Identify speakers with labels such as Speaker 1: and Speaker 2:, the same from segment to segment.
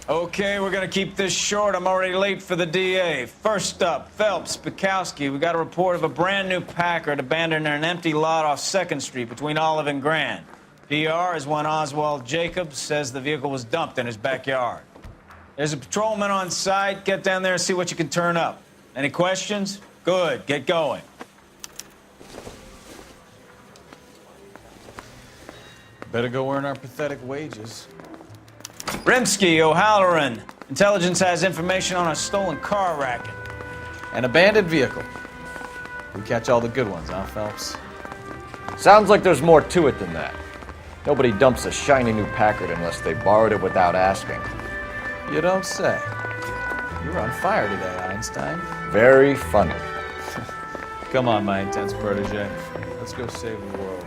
Speaker 1: Okay, we're gonna keep this short. I'm already late for the DA. First up, Phelps, Bukowski. We got a report of a brand new Packard abandoned in an empty lot off 2nd Street between Olive and Grand. PR is one Oswald Jacobs says the vehicle was dumped in his backyard. There's a patrolman on site. Get down there and see what you can turn up. Any questions? Good, get going.
Speaker 2: Better go earn our pathetic wages.
Speaker 1: Rimsky, O'Halloran. Intelligence has information on a stolen car racket.
Speaker 2: An abandoned vehicle. We catch all the good ones, huh, Phelps?
Speaker 3: Sounds like there's more to it than that. Nobody dumps a shiny new Packard unless they borrowed it without asking.
Speaker 2: You don't say. You're on fire today, Einstein.
Speaker 3: Very funny.
Speaker 2: Come on, my intense protege. Let's go save the world.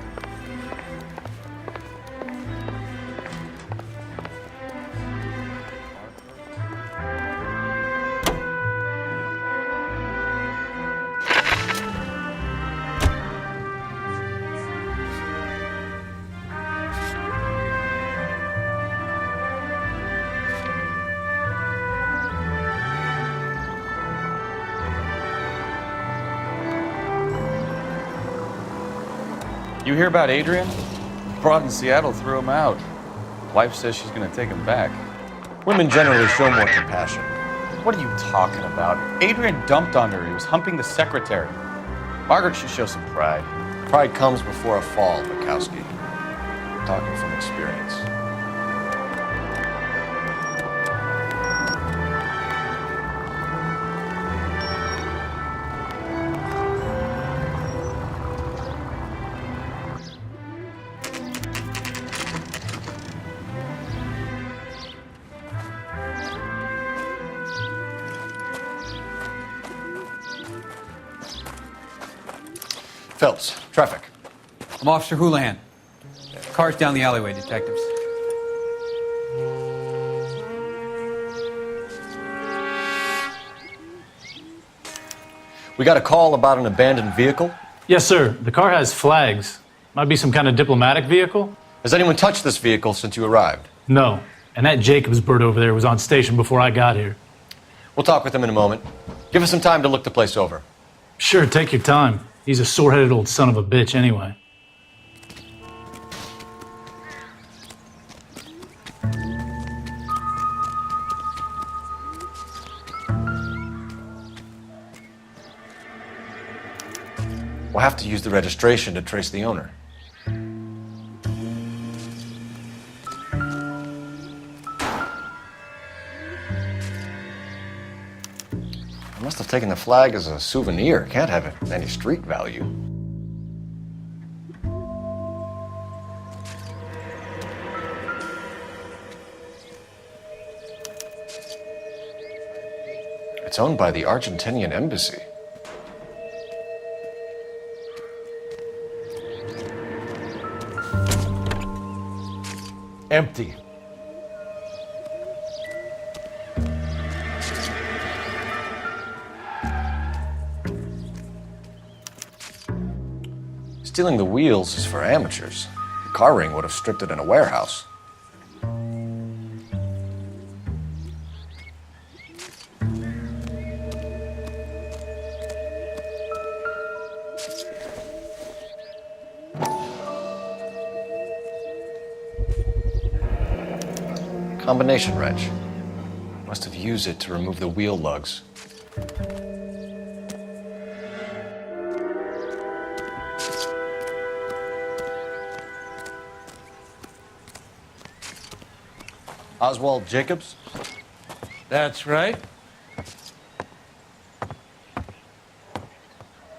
Speaker 2: You hear about Adrian? Broad in Seattle threw him out. Wife says she's gonna take him back.
Speaker 3: Women generally show more compassion.
Speaker 4: What are you talking about? Adrian dumped on her. He was humping the secretary. Margaret should show some pride.
Speaker 3: Pride comes before a fall, Bukowski. Talking from experience. Phelps, traffic.
Speaker 5: I'm Officer Houlihan. Car's down the alleyway, detectives.
Speaker 3: We got a call about an abandoned vehicle.
Speaker 6: Yes, sir. The car has flags. Might be some kind of diplomatic vehicle?
Speaker 3: Has anyone touched this vehicle since you arrived?
Speaker 6: No. And that Jacobs bird over there was on station before I got here.
Speaker 3: We'll talk with him in a moment. Give us some time to look the place over.
Speaker 6: Sure, take your time. He's a sore-headed old son of a bitch anyway.
Speaker 3: We'll have to use the registration to trace the owner. I must have taken the flag as a souvenir. Can't have any street value. It's owned by the Argentinian embassy. Empty. Stealing the wheels is for amateurs. The car ring would have stripped it in a warehouse. Combination wrench. Must have used it to remove the wheel lugs. Oswald Jacobs?
Speaker 7: That's right.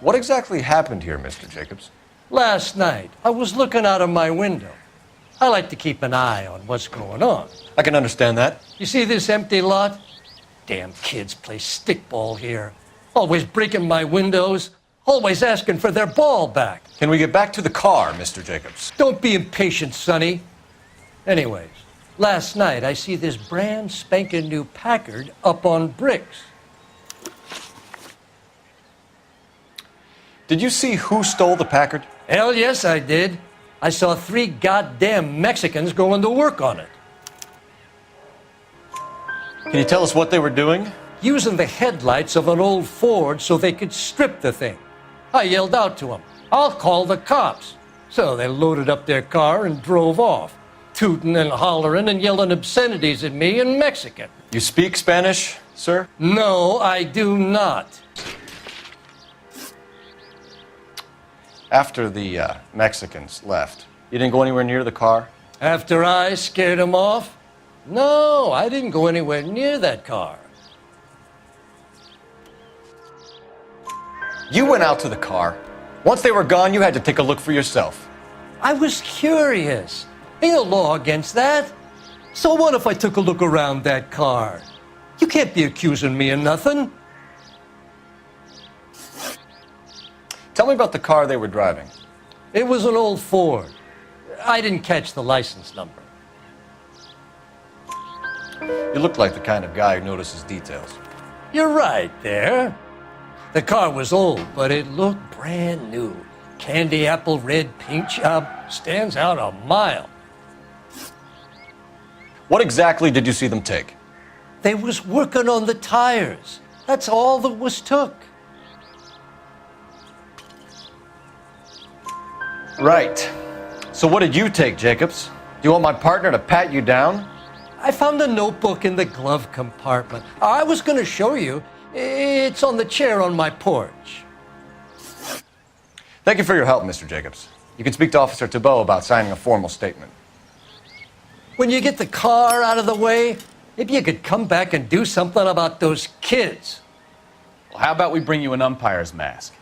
Speaker 3: What exactly happened here, Mr. Jacobs?
Speaker 7: Last night, I was looking out of my window. I like to keep an eye on what's going on.
Speaker 3: I can understand that.
Speaker 7: You see this empty lot? Damn kids play stickball here. Always breaking my windows. Always asking for their ball back.
Speaker 3: Can we get back to the car, Mr. Jacobs?
Speaker 7: Don't be impatient, Sonny. Anyways, last night I see this brand spanking new Packard up on bricks.
Speaker 3: Did you see who stole the Packard?
Speaker 7: Hell yes, I did. I saw 3 goddamn Mexicans going to work on it.
Speaker 3: Can you tell us what they were doing?
Speaker 7: Using the headlights of an old Ford so they could strip the thing. I yelled out to them, "I'll call the cops." So they loaded up their car and drove off, tooting and hollering and yelling obscenities at me in Mexican.
Speaker 3: You speak Spanish, sir?
Speaker 7: No, I do not.
Speaker 3: After the Mexicans left, you didn't go anywhere near the car?
Speaker 7: After I scared them off? No, I didn't go anywhere near that car.
Speaker 3: You went out to the car. Once they were gone, you had to take a look for yourself.
Speaker 7: I was curious. Ain't no law against that. So what if I took a look around that car? You can't be accusing me of nothing.
Speaker 3: Tell me about the car they were driving.
Speaker 7: It was an old Ford. I didn't catch the license number.
Speaker 3: You look like the kind of guy who notices details.
Speaker 7: You're right there. The car was old, but it looked brand new. Candy apple red paint job stands out a mile.
Speaker 3: What exactly did you see them take?
Speaker 7: They was working on the tires. That's all that was took.
Speaker 3: Right. So what did you take, Jacobs? Do you want my partner to pat you down?
Speaker 7: I found a notebook in the glove compartment. I was going to show you. It's on the chair on my porch.
Speaker 3: Thank you for your help, Mr. Jacobs. You can speak to Officer Tobu about signing a formal statement.
Speaker 7: When you get the car out of the way, maybe you could come back and do something about those kids.
Speaker 4: Well, how about we bring you an umpire's mask?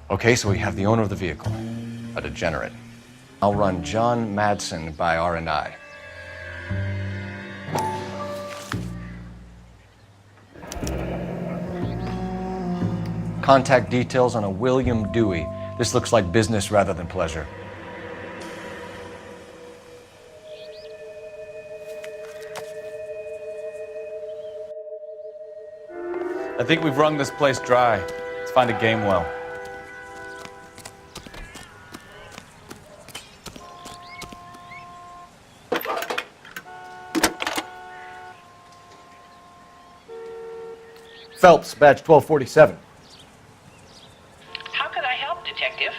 Speaker 3: Okay, so we have the owner of the vehicle, a degenerate. I'll run John Madsen by R&I. Contact details on a William Dewey. This looks like business rather than pleasure.
Speaker 4: I think we've wrung this place dry. Let's find a game well.
Speaker 3: Phelps, badge 1247.
Speaker 8: How could I help, Detective?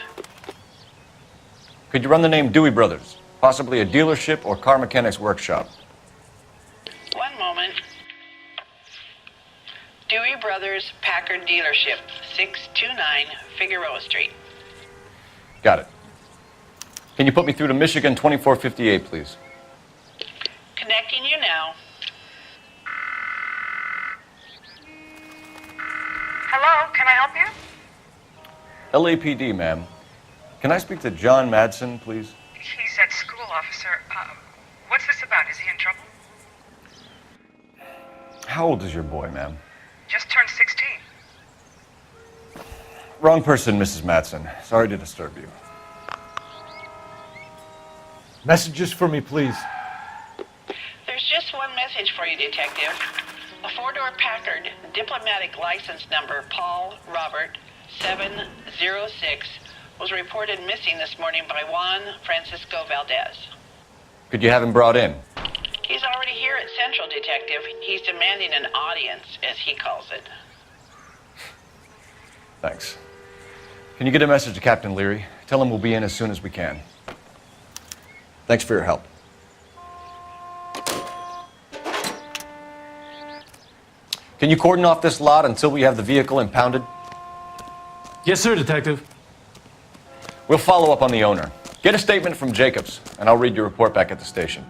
Speaker 3: Could you run the name Dewey Brothers? Possibly a dealership or car mechanics workshop.
Speaker 8: One moment. Dewey Brothers Packard Dealership, 629 Figueroa Street.
Speaker 3: Got it. Can you put me through to Michigan 2458, please?
Speaker 8: Connecting you now.
Speaker 9: Hello, can I help you?
Speaker 3: LAPD, ma'am. Can I speak to John Madsen, please?
Speaker 9: He's at school, officer. What's this about? Is he in trouble?
Speaker 3: How old is your boy, ma'am?
Speaker 9: Just turned 16.
Speaker 3: Wrong person, Mrs. Madsen. Sorry to disturb you.
Speaker 10: Messages for me, please.
Speaker 8: There's just one message for you, Detective. A four-door Packard, diplomatic license number Paul Robert 706, was reported missing this morning by Juan Francisco Valdez.
Speaker 3: Could you have him brought in?
Speaker 8: He's already here at Central, Detective. He's demanding an audience, as he calls it.
Speaker 3: Thanks. Can you get a message to Captain Leary? Tell him we'll be in as soon as we can. Thanks for your help. Can you cordon off this lot until we have the vehicle impounded?
Speaker 6: Yes, sir, Detective.
Speaker 3: We'll follow up on the owner. Get a statement from Jacobs, and I'll read your report back at the station.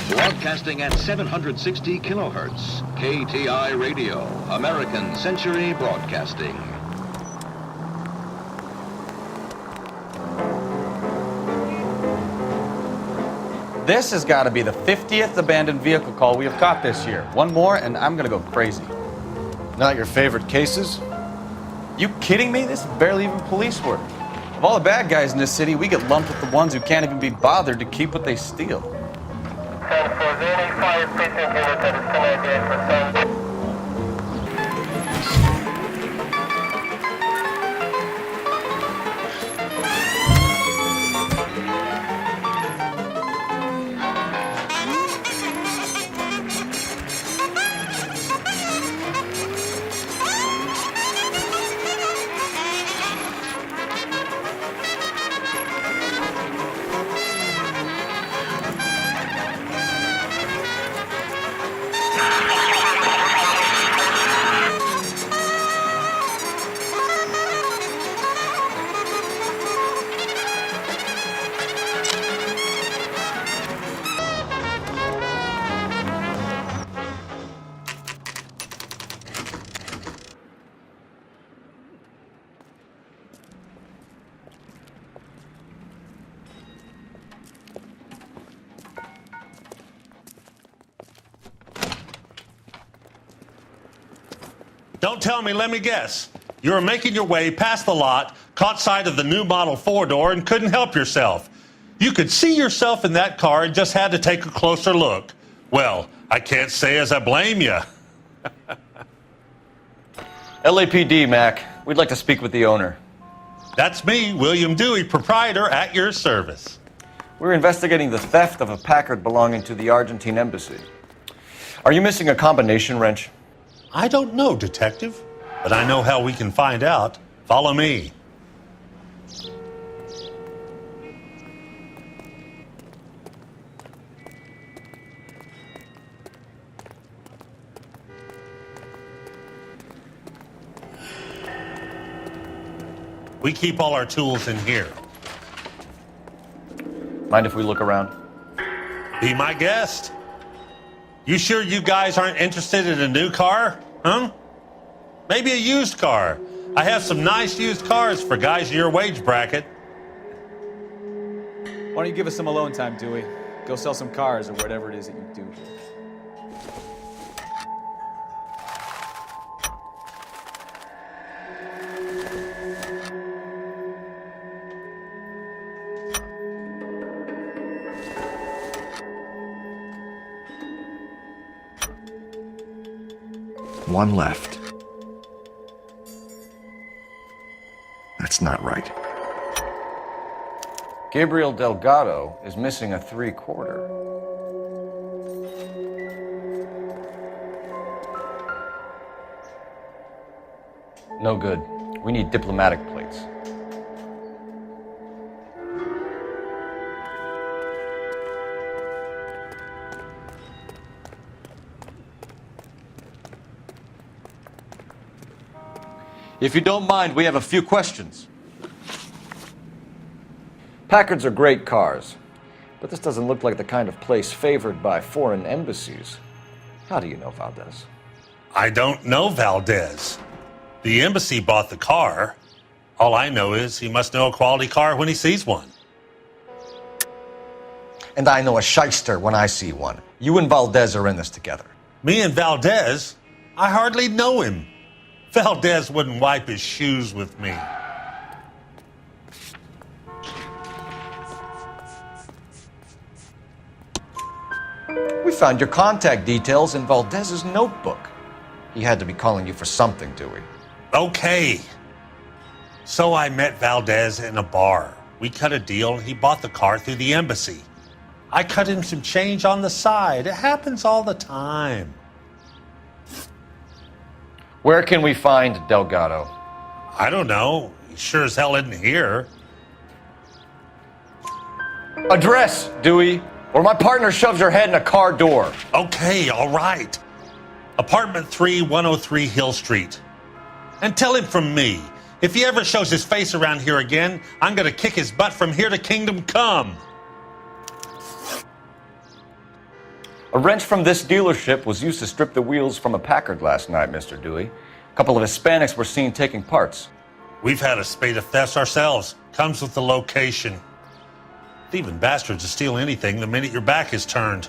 Speaker 11: Broadcasting at 760 kilohertz, KTI Radio, American Century Broadcasting.
Speaker 4: This has got to be the 50th abandoned vehicle call we have caught this year. One more, and I'm going to go crazy.
Speaker 3: Not your favorite cases?
Speaker 2: You kidding me? This is barely even police work. Of all the bad guys in this city, we get lumped with the ones who can't even be bothered to keep what they steal.
Speaker 12: Don't tell me, let me guess. You were making your way past the lot, caught sight of the new model four-door, and couldn't help yourself. You could see yourself in that car and just had to take a closer look. Well, I can't say as I blame you.
Speaker 3: LAPD, Mac. We'd like to speak with the owner.
Speaker 12: That's me, William Dewey, proprietor, at your service.
Speaker 3: We're investigating the theft of a Packard belonging to the Argentine embassy. Are you missing a combination wrench?
Speaker 12: I don't know, Detective, but I know how we can find out. Follow me. We keep all our tools in here.
Speaker 3: Mind if we look around?
Speaker 12: Be my guest. You sure you guys aren't interested in a new car? Huh? Maybe a used car. I have some nice used cars for guys in your wage bracket.
Speaker 1: Why don't you give us some alone time, Dewey? Go sell some cars or whatever it is that you do here.
Speaker 13: One left. That's not right.
Speaker 3: Gabriel Delgado is missing a 3/4. No good. We need diplomatic plates. If you don't mind, we have a few questions. Packards are great cars, but this doesn't look like the kind of place favored by foreign embassies. How do you know Valdez?
Speaker 12: I don't know Valdez. The embassy bought the car. All I know is he must know a quality car when he sees one.
Speaker 3: And I know a shyster when I see one. You and Valdez are in this together.
Speaker 12: Me and Valdez? I hardly know him. Valdez wouldn't wipe his shoes with me.
Speaker 3: We found your contact details in Valdez's notebook. He had to be calling you for something, Dewey.
Speaker 12: Okay. So I met Valdez in a bar. We cut a deal and he bought the car through the embassy. I cut him some change on the side. It happens all the time.
Speaker 3: Where can we find Delgado?
Speaker 12: I don't know. He sure as hell isn't here.
Speaker 3: Address, Dewey, or my partner shoves your head in a car door.
Speaker 12: Okay, all right. Apartment 3, 103 Hill Street. And tell him from me, if he ever shows his face around here again, I'm gonna kick his butt from here to Kingdom Come.
Speaker 3: A wrench from this dealership was used to strip the wheels from a Packard last night, Mr. Dewey. A couple of Hispanics were seen taking parts.
Speaker 12: We've had a spate of thefts ourselves. Comes with the location. Thieving bastards will steal anything the minute your back is turned.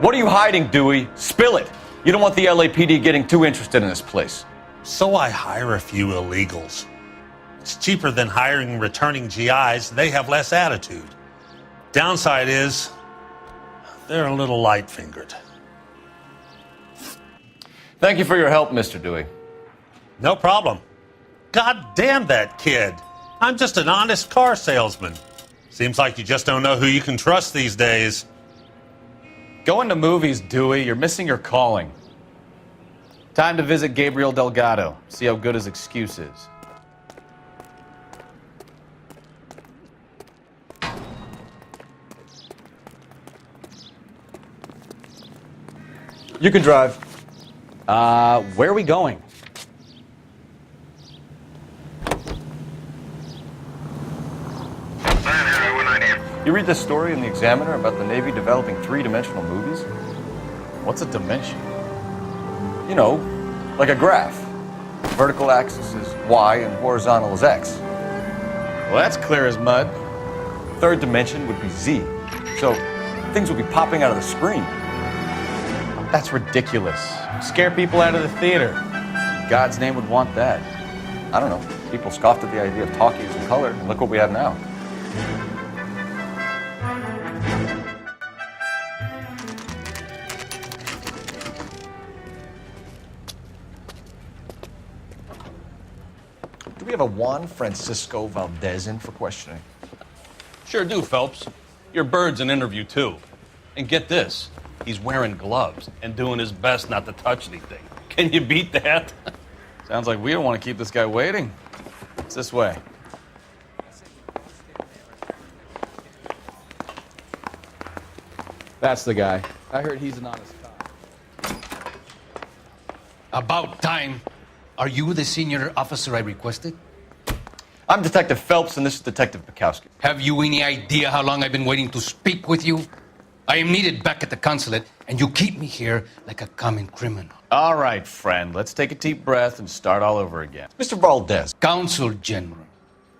Speaker 3: What are you hiding, Dewey? Spill it. You don't want the LAPD getting too interested in this place.
Speaker 12: So I hire a few illegals. It's cheaper than hiring returning GIs. They have less attitude. Downside is, they're a little light-fingered.
Speaker 3: Thank you for your help, Mr. Dewey.
Speaker 12: No problem. God damn that kid. I'm just an honest car salesman. Seems like you just don't know who you can trust these days.
Speaker 2: Going to movies, Dewey. You're missing your calling. Time to visit Gabriel Delgado. See how good his excuse is.
Speaker 3: You can drive.
Speaker 2: Where are we going?
Speaker 3: You read this story in the Examiner about the Navy developing three-dimensional movies?
Speaker 2: What's a dimension?
Speaker 3: You know, like a graph. Vertical axis is Y and horizontal is X.
Speaker 2: Well, that's clear as mud.
Speaker 3: Third dimension would be Z. So things would be popping out of the screen.
Speaker 2: That's ridiculous. Scare people out of the theater. God's name would want that.
Speaker 3: I don't know. People scoffed at the idea of talkies in color, and look what we have now. Do we have a Juan Francisco Valdez in for questioning?
Speaker 14: Sure do, Phelps. Your bird's an interview, too. And get this, he's wearing gloves and doing his best not to touch anything. Can you beat that?
Speaker 2: Sounds like we don't want to keep this guy waiting. It's this way. That's the guy. I heard he's an honest cop.
Speaker 15: About time. Are you the senior officer I requested?
Speaker 3: I'm Detective Phelps, and this is Detective Pakowski.
Speaker 15: Have you any idea how long I've been waiting to speak with you? I am needed back at the consulate, and you keep me here like a common criminal.
Speaker 2: All right, friend. Let's take a deep breath and start all over again.
Speaker 3: Mr. Valdez.
Speaker 15: Consul General.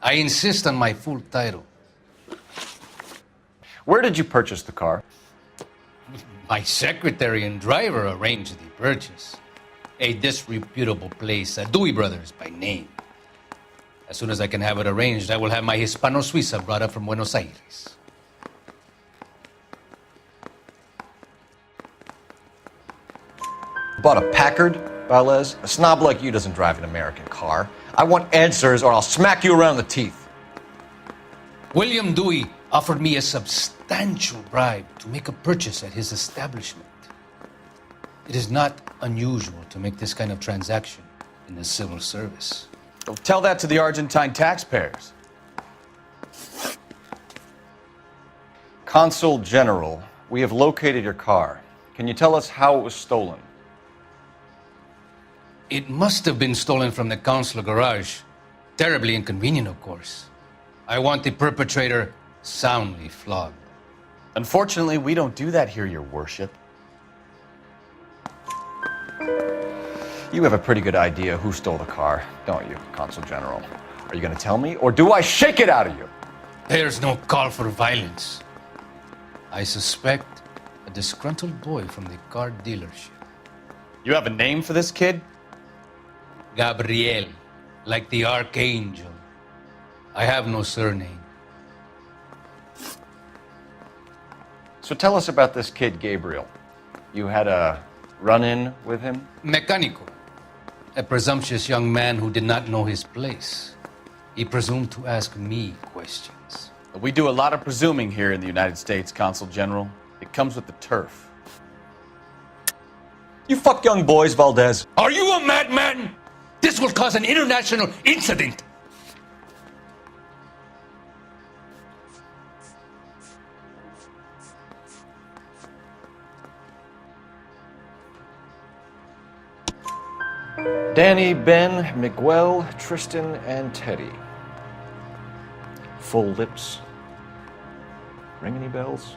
Speaker 15: I insist on my full title.
Speaker 3: Where did you purchase the car?
Speaker 15: My secretary and driver arranged the purchase. A disreputable place, Dewey Brothers by name. As soon as I can have it arranged, I will have my Hispano Suiza brought up from Buenos Aires.
Speaker 3: Bought a Packard, Valdez? A snob like you doesn't drive an American car. I want answers or I'll smack you around the teeth.
Speaker 15: William Dewey offered me a substantial bribe to make a purchase at his establishment. It is not unusual to make this kind of transaction in the civil service.
Speaker 2: Well, tell that to the Argentine taxpayers.
Speaker 3: Consul General, we have located your car. Can you tell us how it was stolen?
Speaker 15: It must have been stolen from the consular garage. Terribly inconvenient, of course. I want the perpetrator soundly flogged.
Speaker 2: Unfortunately, we don't do that here, Your Worship.
Speaker 3: You have a pretty good idea who stole the car, don't you, Consul General? Are you going to tell me, or do I shake it out of you?
Speaker 15: There's no call for violence. I suspect a disgruntled boy from the car dealership.
Speaker 2: You have a name for this kid?
Speaker 15: Gabriel, like the archangel. I have no surname.
Speaker 3: So tell us about this kid, Gabriel. You had a run-in with him?
Speaker 15: Mecánico. A presumptuous young man who did not know his place. He presumed to ask me questions.
Speaker 2: We do a lot of presuming here in the United States, Consul General. It comes with the turf.
Speaker 3: You fuck young boys, Valdez.
Speaker 15: Are you a madman? This will cause an international incident.
Speaker 3: Danny, Ben, Miguel, Tristan, and Teddy. Full lips. Ring any bells?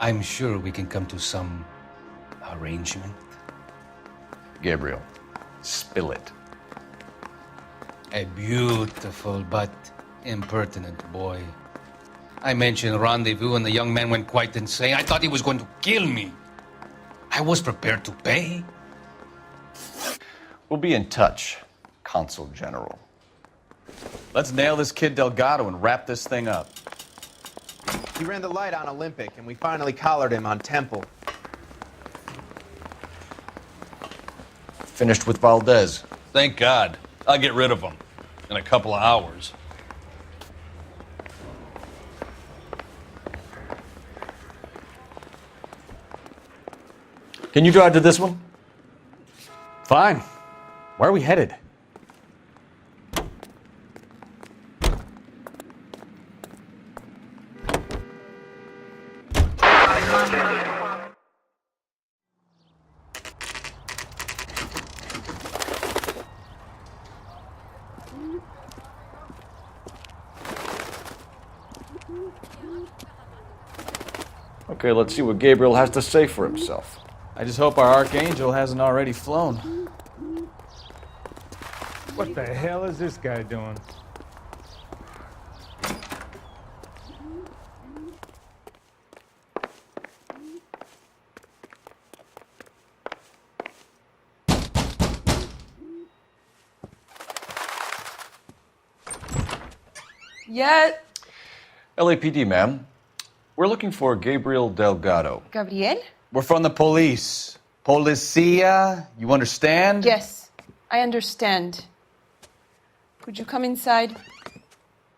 Speaker 15: I'm sure we can come to some arrangement.
Speaker 3: Gabriel, spill it.
Speaker 15: A beautiful but impertinent boy. I mentioned rendezvous and the young man went quite insane. I thought he was going to kill me. I was prepared to pay.
Speaker 3: We'll be in touch, Consul General.
Speaker 2: Let's nail this kid Delgado and wrap this thing up.
Speaker 16: He ran the light on Olympic, and we finally collared him on Temple.
Speaker 3: Finished with Valdez.
Speaker 14: Thank God. I'll get rid of him in a couple of hours.
Speaker 3: Can you drive to this one?
Speaker 2: Fine. Where are we headed?
Speaker 3: Okay, let's see what Gabriel has to say for himself.
Speaker 2: I just hope our Archangel hasn't already flown.
Speaker 10: What the hell is this guy doing?
Speaker 17: Yeah.
Speaker 3: LAPD, ma'am. We're looking for Gabriel Delgado.
Speaker 17: Gabriel?
Speaker 2: We're from the police. Policia, you understand?
Speaker 17: Yes, I understand. Could you come inside?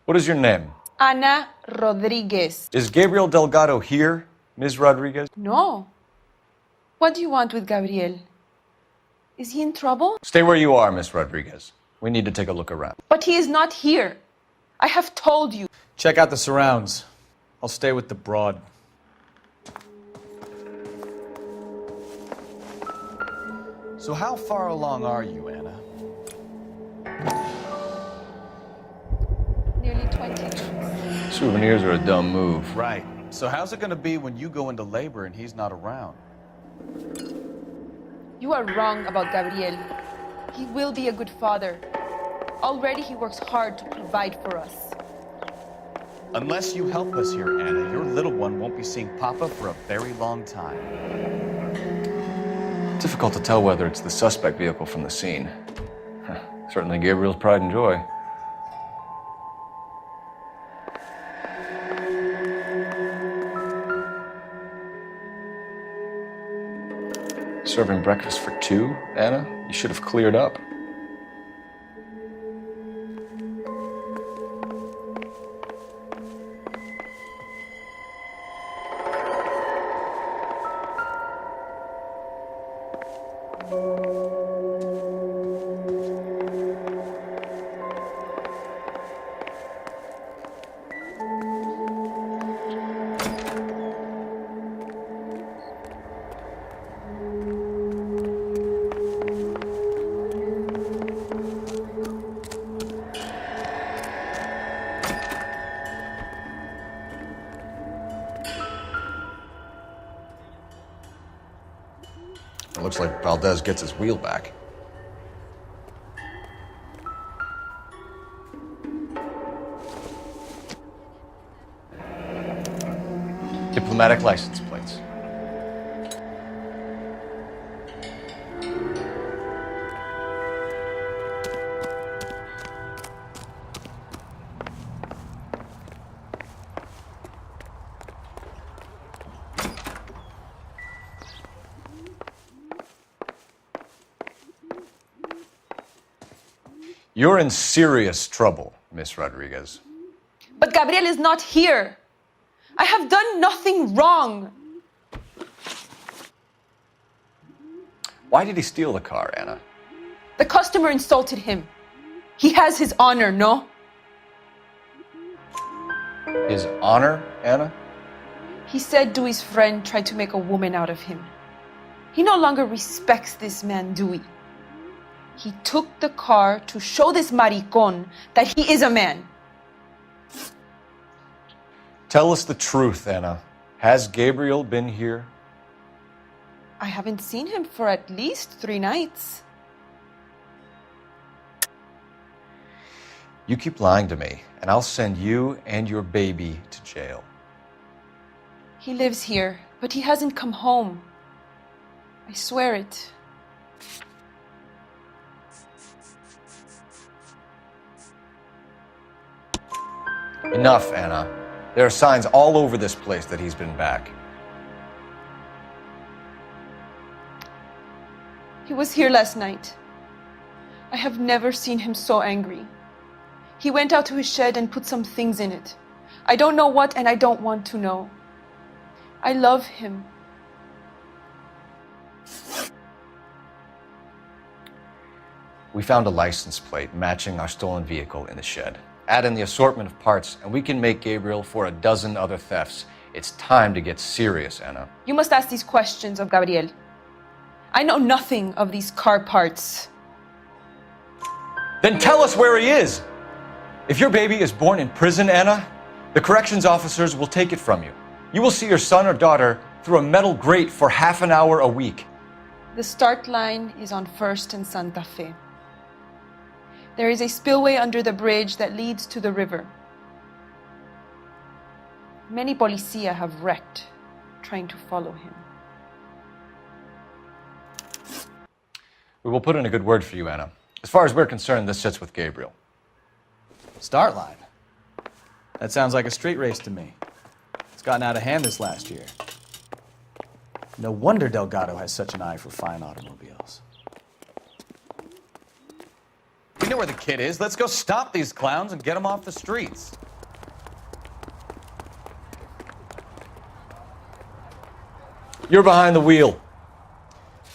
Speaker 3: What is your name?
Speaker 17: Ana Rodriguez.
Speaker 3: Is Gabriel Delgado here, Ms. Rodriguez?
Speaker 17: No. What do you want with Gabriel? Is he in trouble?
Speaker 3: Stay where you are, Ms. Rodriguez. We need to take a look around.
Speaker 17: But he is not here. I have told you.
Speaker 2: Check out the surrounds. I'll stay with the broad. So how far along are you, Anna?
Speaker 17: Nearly 20.
Speaker 3: Souvenirs are a dumb move.
Speaker 2: Right. So how's it gonna be when you go into labor and he's not around?
Speaker 17: You are wrong about Gabriel. He will be a good father. Already he works hard to provide for us.
Speaker 2: Unless you help us here, Anna, your little one won't be seeing Papa for a very long time.
Speaker 3: Difficult to tell whether it's the suspect vehicle from the scene. Certainly Gabriel's pride and joy. Serving breakfast for two, Anna? You should have cleared up. It looks like Valdez gets his wheel back. Diplomatic license plates. You're in serious trouble, Miss Rodriguez.
Speaker 17: But Gabriel is not here. I have done nothing wrong.
Speaker 3: Why did he steal the car, Anna?
Speaker 17: The customer insulted him. He has his honor, no?
Speaker 3: His honor, Anna?
Speaker 17: He said Dewey's friend tried to make a woman out of him. He no longer respects this man, Dewey. He took the car to show this maricon that he is a man.
Speaker 3: Tell us the truth, Anna. Has Gabriel been here?
Speaker 17: I haven't seen him for at least 3 nights.
Speaker 3: You keep lying to me, and I'll send you and your baby to jail.
Speaker 17: He lives here, but he hasn't come home. I swear it.
Speaker 3: Enough, Anna. There are signs all over this place that he's been back.
Speaker 17: He was here last night. I have never seen him so angry. He went out to his shed and put some things in it. I don't know what, and I don't want to know. I love him.
Speaker 3: We found a license plate matching our stolen vehicle in the shed. Add in the assortment of parts, and we can make Gabriel for a dozen other thefts. It's time to get serious, Anna.
Speaker 17: You must ask these questions of Gabriel. I know nothing of these car parts.
Speaker 3: Then tell us where he is! If your baby is born in prison, Anna, the corrections officers will take it from you. You will see your son or daughter through a metal grate for half an hour a week.
Speaker 17: The start line is on 1st and Santa Fe. There is a spillway under the bridge that leads to the river. Many policia have wrecked trying to follow him.
Speaker 3: We will put in a good word for you, Anna. As far as we're concerned, this sits with Gabriel.
Speaker 2: Start line. That sounds like a street race to me. It's gotten out of hand this last year. No wonder Delgado has such an eye for fine automobiles. We know where the kid is. Let's go stop these clowns and get them off the streets.
Speaker 3: You're behind the wheel.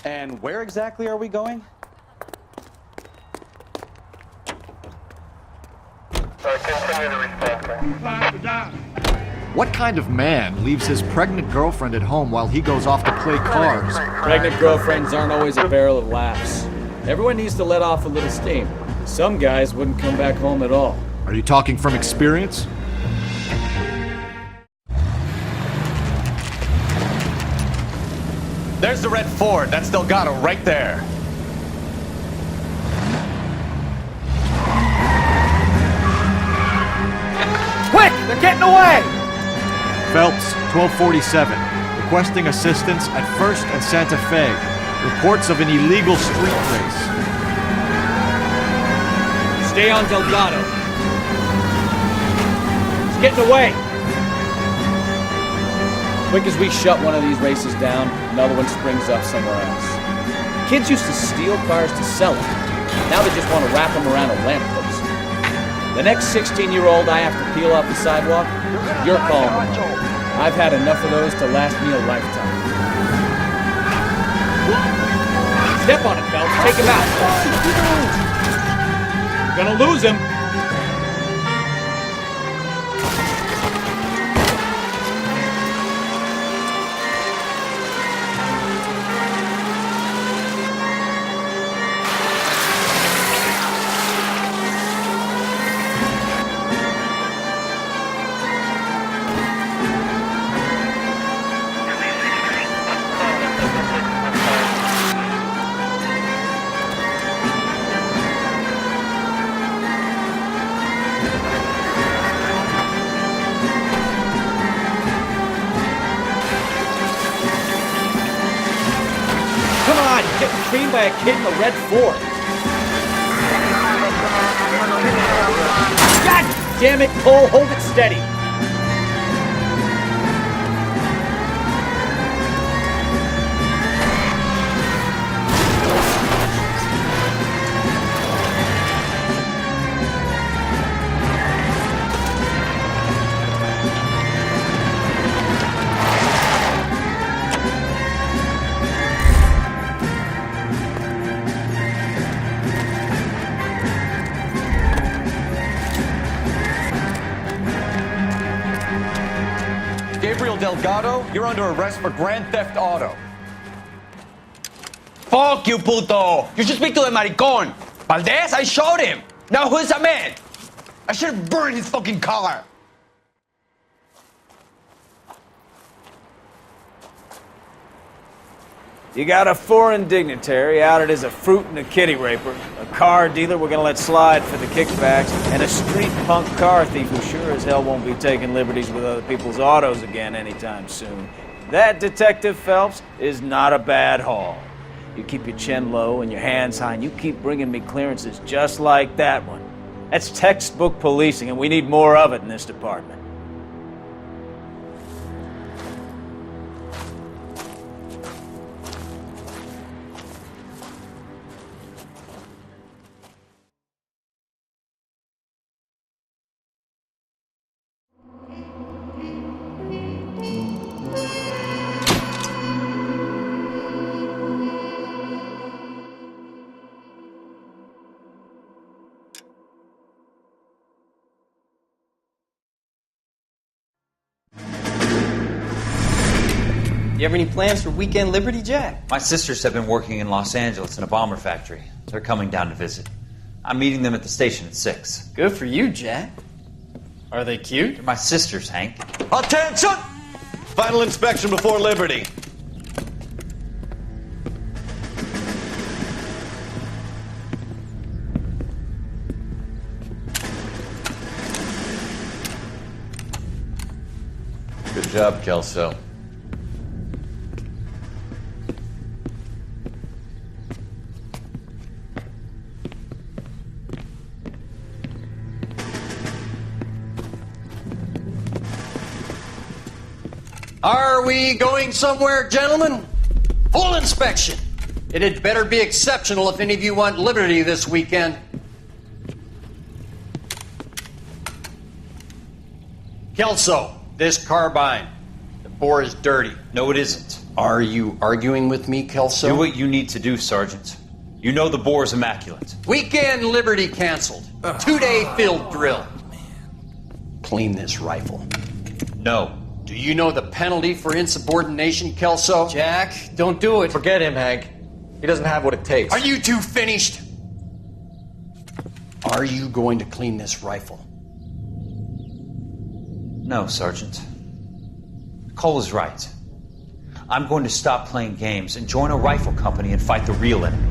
Speaker 2: And where exactly are we going?
Speaker 18: What kind of man leaves his pregnant girlfriend at home while he goes off to play cards?
Speaker 19: Pregnant girlfriends aren't always a barrel of laughs. Everyone needs to let off a little steam. Some guys wouldn't come back home at all.
Speaker 18: Are you talking from experience?
Speaker 2: There's the red Ford. That's Delgado right there.
Speaker 19: Quick! They're getting away!
Speaker 18: Phelps, 1247. Requesting assistance at 1st and Santa Fe. Reports of an illegal street race.
Speaker 19: Stay on Delgado. He's getting away. Quick as we shut one of these races down, another one springs up somewhere else. Kids used to steal cars to sell them. Now they just want to wrap them around a lamppost. The next 16-year-old I have to peel off the sidewalk, you're calling them. I've had enough of those to last me a lifetime. Step on it, Phelps. Take him out. You're gonna lose him. Getting by a kid in a red Ford. God damn it, Cole, hold it steady.
Speaker 3: Delgado, you're under arrest for grand theft auto.
Speaker 20: Fuck you, puto! You should speak to the maricon. Valdez, I showed him. Now who's a man? I should have burned his fucking car.
Speaker 1: You got a foreign dignitary outed as a fruit and a kitty raper, a car dealer we're gonna let slide for the kickbacks, and a street punk car thief who sure as hell won't be taking liberties with other people's autos again anytime soon. That, Detective Phelps, is not a bad haul. You keep your chin low and your hands high, and you keep bringing me clearances just like that one. That's textbook policing, and we need more of it in this department.
Speaker 21: You have any plans for Weekend Liberty, Jack?
Speaker 22: My sisters have been working in Los Angeles in a bomber factory. They're coming down to visit. I'm meeting them at the station at 6.
Speaker 21: Good for you, Jack. Are they cute?
Speaker 22: They're my sisters, Hank.
Speaker 23: Attention! Final inspection before Liberty.
Speaker 3: Good job, Kelso.
Speaker 7: Are we going somewhere, gentlemen? Full inspection. It had better be exceptional if any of you want liberty this weekend. Kelso, this carbine. The bore is dirty.
Speaker 22: No, it isn't.
Speaker 7: Are you arguing with me, Kelso?
Speaker 22: Do what you need to do, Sergeant. You know the bore is immaculate.
Speaker 7: Weekend liberty canceled. 2-day field drill. Clean this rifle.
Speaker 22: No.
Speaker 7: Do you know the penalty for insubordination, Kelso? Jack, don't do it.
Speaker 3: Forget him, Hank. He doesn't have what it takes.
Speaker 7: Are you two finished? Are you going to clean this rifle?
Speaker 22: No, Sergeant. Cole is right. I'm going to stop playing games and join a rifle company and fight the real enemy.